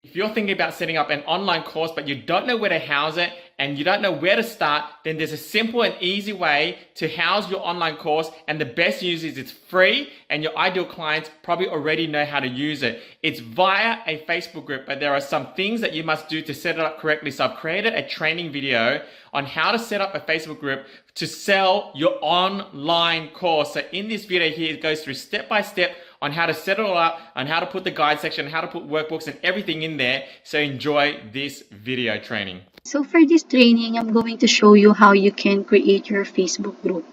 If you're thinking about setting up an online course, but you don't know where to house it and you don't know where to start, then there's a simple and easy way to house your online course. And the best news is it's free and your ideal clients probably already know how to use it. It's via a Facebook group, but there are some things that you must do to set it up correctly. So I've created a training video on how to set up a Facebook group to sell your online course. So in this video here, it goes through step by step on how to set it all up, on how to put the guide section, how to put workbooks and everything in there. So enjoy this video training. So for this training, I'm going to show you how you can create your Facebook group.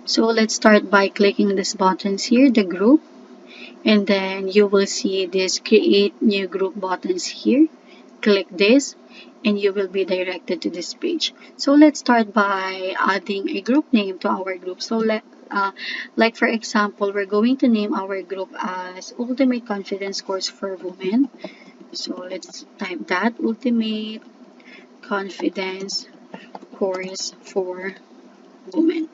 So let's start by clicking these buttons here, the group, and then you will see this create new group buttons here. Click this and you will be directed to this page. So let's start by adding a group name to our group. So like for example, we're going to name our group as Ultimate Confidence Course for Women. So let's type that, Ultimate Confidence Course for Women.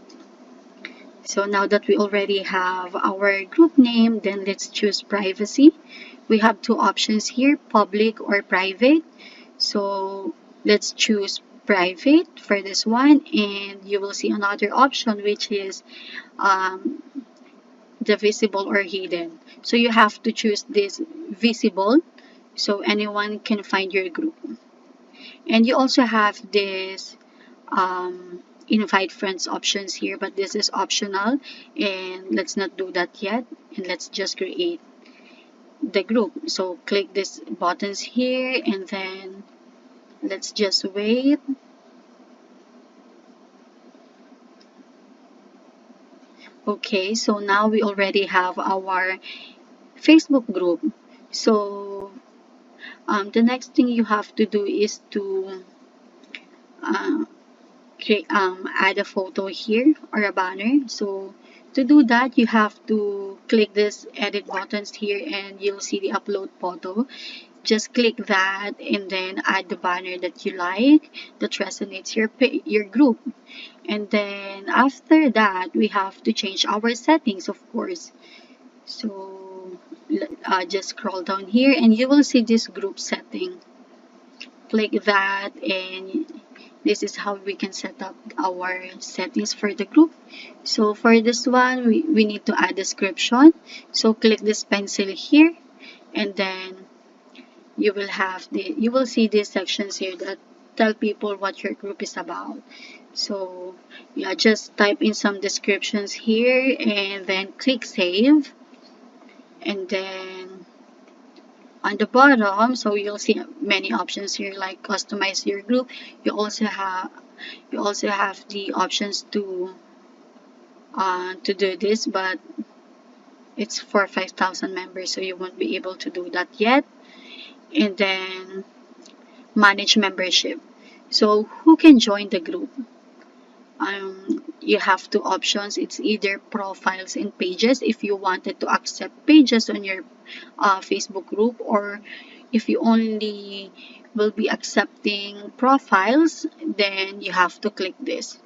So now that we already have our group name, then let's choose privacy. We have two options here, public or private. So let's choose private for this one, and you will see another option which is the visible or hidden. So you have to choose this visible so anyone can find your group. And you also have this invite friends options here, but this is optional and let's not do that yet, and let's just create the group. So click these buttons here and then let's just wait. Okay, so now we already have our Facebook group. So the next thing you have to do is to add a photo here or a banner. So to do that, you have to click this edit buttons here and you'll see the upload photo. Just click that and then add the banner that you like, that resonates your group. And then after that, we have to change our settings, of course. So just scroll down here and you will see this group setting. Click that and this is how we can set up our settings for the group. So for this one, we need to add description. So click this pencil here and then you will see these sections here that tell people what your group is about. So yeah, just type in some descriptions here and then click save. And then on the bottom, so you'll see many options here like customize your group. You also have the options to do this, but it's for 5,000 members, so you won't be able to do that yet. And then manage membership. So who can join the group? You have two options. It's either profiles and pages if you wanted to accept pages on your Facebook group, or if you only will be accepting profiles, then you have to click this.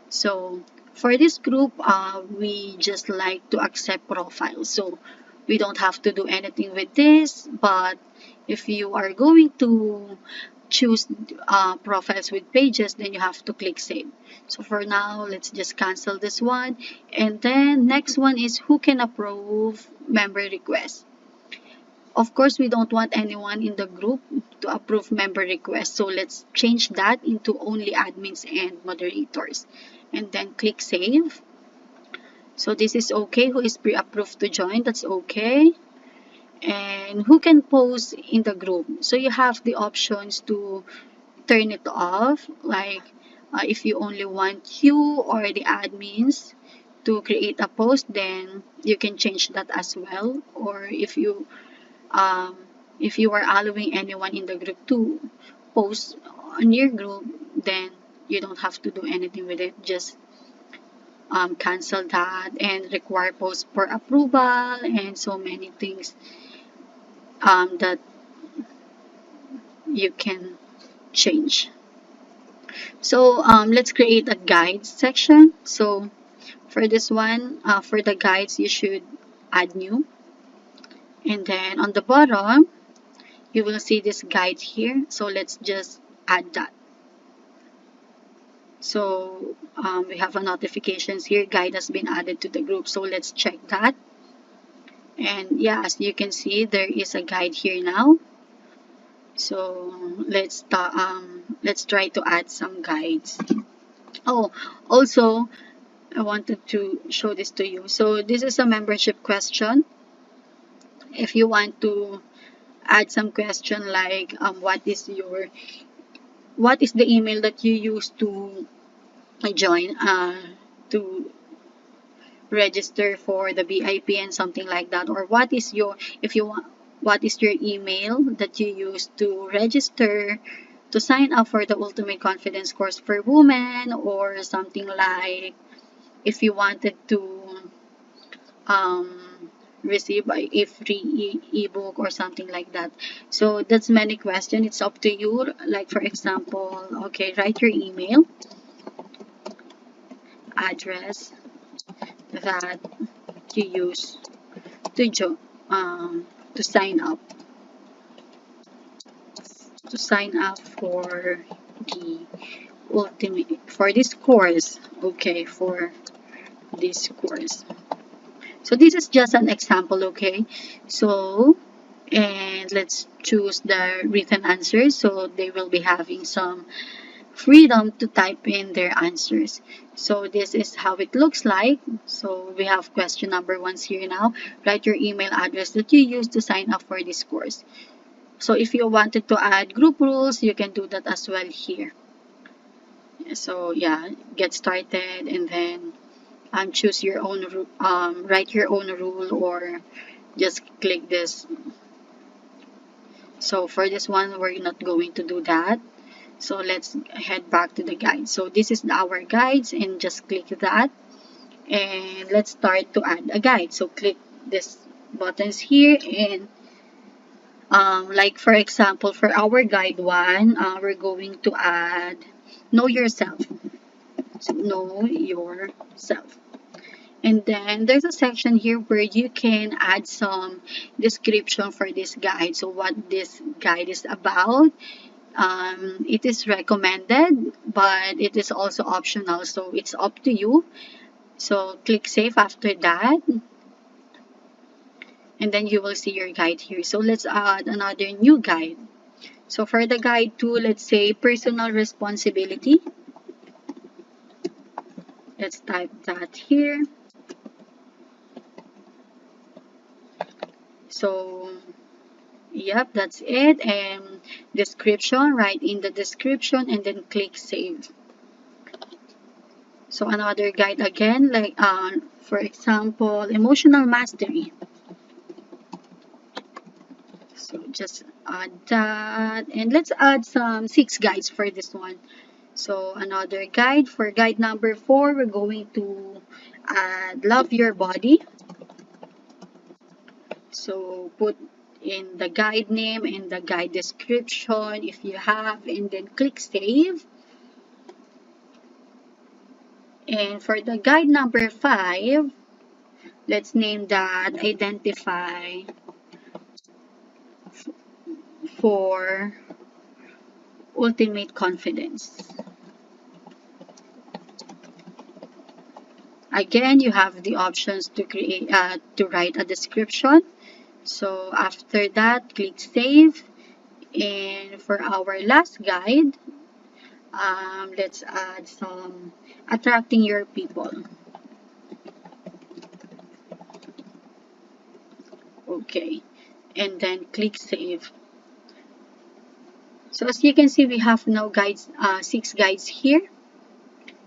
So for this group, we just like to accept profiles, so we don't have to do anything with this. But if you are going to choose profiles with pages, then you have to click save. So for now, let's just cancel this one. And then next one is who can approve member requests. Of course, we don't want anyone in the group to approve member requests, so let's change that into only admins and moderators. And then click save. So this is okay. Who is pre-approved to join, that's okay. And who can post in the group, so you have the options to turn it off, like if you only want you or the admins to create a post, then you can change that as well. Or if you are allowing anyone in the group to post on your group, then you don't have to do anything with it. Just cancel that and require post for approval and so many things that you can change. So let's create a guides section. So for this one, for the guides, you should add new. And then on the bottom, you will see this guide here. So let's just add that. So we have a notifications here, guide has been added to the group. So let's check that. And yeah, as you can see, there is a guide here now. So let's try to add some guides. Oh, also I wanted to show this to you. So this is a membership question. If you want to add some question like what is the email that you use to join to register for the VIP and something like that, or what is your if you want what is your email that you use to register to sign up for the Ultimate Confidence course for women, or something like if you wanted to receive a free ebook or something like that. So that's many questions, it's up to you. Like for example, okay, write your email address that you use to to sign up for the ultimate for this course. Okay, for this course. So this is just an example, okay? So, and let's choose the written answers. So they will be having some freedom to type in their answers. So this is how it looks like. So we have question number 1 here now. Write your email address that you use to sign up for this course. So if you wanted to add group rules, you can do that as well here. So yeah, get started and then choose your own write your own rule, or just click this. So for this one, we're not going to do that. So let's head back to the guide. So this is our guides, and just click that. And let's start to add a guide. So click this buttons here, and like for example, for our guide 1, we're going to add know yourself. So know yourself. And then there's a section here where you can add some description for this guide. So what this guide is about. It is recommended, but it is also optional. So it's up to you. So click save after that. And then you will see your guide here. So let's add another new guide. So for the guide 2, let's say personal responsibility. Let's type that here. So yep, that's it. And description, write in the description and then click save. So another guide again, like for example, emotional mastery. So just add that, and let's add some 6 guides for this one. So another guide, for guide number 4, we're going to add love your body. So put in the guide name and the guide description if you have, and then click save. And for the guide number 5, let's name that identify for ultimate confidence. Again, you have the options to create to write a description. So after that, click save. And for our last guide, let's add some attracting your people. Okay, and then click save. So as you can see, we have now guides, 6 guides here.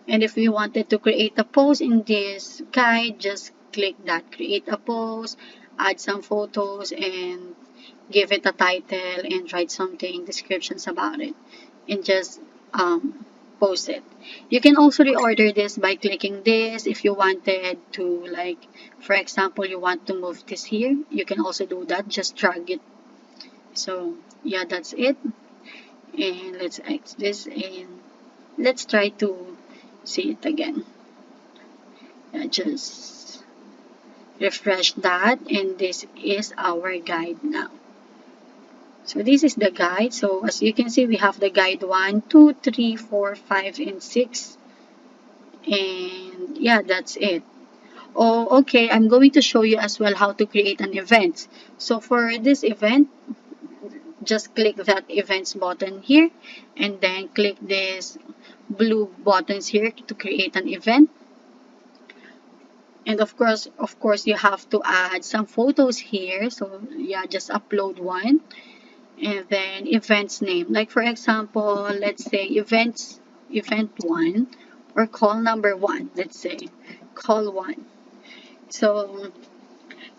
And if we wanted to create a post in this guide, just click that, create a post, add some photos, and give it a title and write something, descriptions about it, and just post it. You can also reorder this by clicking this. If you wanted to, like, for example, you want to move this here, you can also do that, just drag it. So yeah, that's it. And let's X this, and let's try to see it again. Just refresh that, and this is our guide now. So this is the guide. So as you can see, we have the guide 1, 2, 3, 4, 5, and 6. And yeah, that's it. Oh, okay, I'm going to show you as well how to create an event. So for this event, just click that events button here and then click this blue buttons here to create an event. And of course you have to add some photos here. So yeah, just upload one. And then events name, like for example, let's say event 1 or call number 1, let's say call 1. So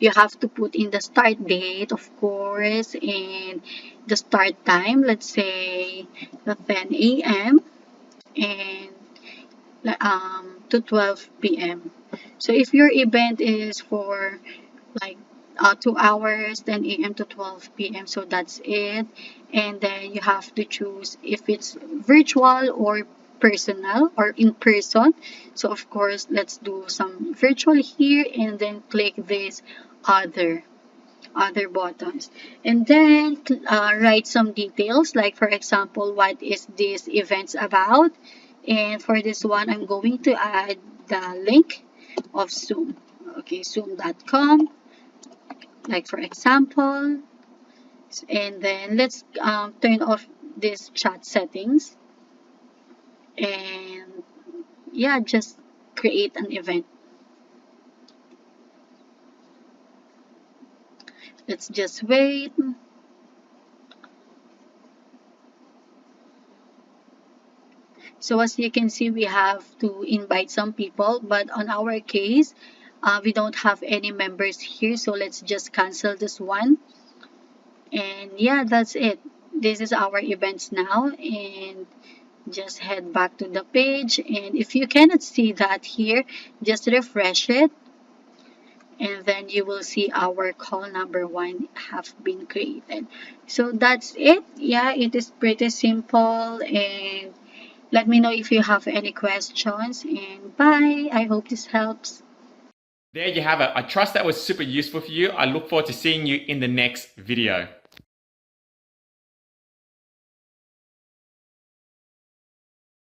you have to put in the start date, of course, and the start time, let's say the 10 a.m. and to 12 p.m. So if your event is for like 2 hours, 10 a.m. to 12 p.m. So that's it. And then you have to choose if it's virtual or personal or in person. So of course, let's do some virtual here and then click this other buttons, and then write some details, like for example, what is this events about. And for this one, I'm going to add the link of Zoom. Okay, zoom.com, like for example. And then let's turn off this chat settings, and yeah, just create an event. Let's just wait. So as you can see, we have to invite some people, but on our case, we don't have any members here. So let's just cancel this one. And yeah, that's it. This is our events now, and just head back to the page. And if you cannot see that here, just refresh it, and then you will see our call number 1 have been created. So that's it. Yeah, it is pretty simple, and let me know if you have any questions, and bye. I hope this helps. There you have it. I trust that was super useful for you. I look forward to seeing you in the next video.